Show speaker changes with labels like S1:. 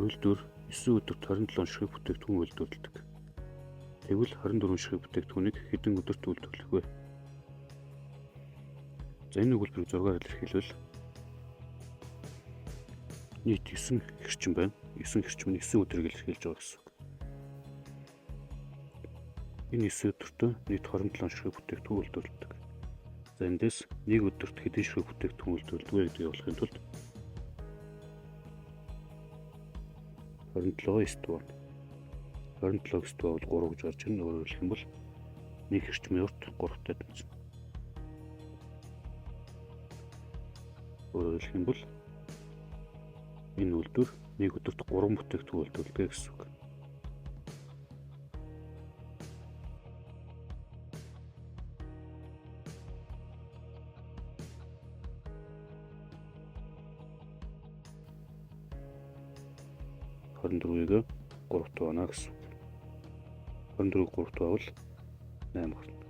S1: Үйлдвэр 9 өдөрт 27 ширхэг бүтээгдэхүүн үйлдвэрлэдэг. Тэгвэл 24 ширхэг бүтээгдэхүүнийг хэдэн өдөрт үйлдвэрлэх вэ? За энэ өгүүлбэрийг 6-аар илэрхийлвэл нийт 9 хэрчим байна. 9 хэрчим нь 9 өдрийг илэрхийлж байгаа гэсэн үг. Энэ 9 өдөртөө нийт 27 ширхэг бүтээгдэхүүн үйлдвэрлэдэг. За эндээс нэг өдөрт хэдэн ширхэг бүтээгдэхүүн үйлдвэрлэдэг вэ гэдгийг олохын тулд 27/1 27/1 бол 3 гэж гарч ирнэ. Өөрөөр хэлэх юм бол нэг хэрчмийн урт 3-тай тэнцэнэ. Өөрөөр хэлэх юм бол энэ үйлдвэр нэг өдөрт 3 бүтээгдэхүүн үйлдвэрлэдэг гэсэн үг. Дөрвийг 3 тавана гэсэн үг. 24-г 3 тавал 8 гарна.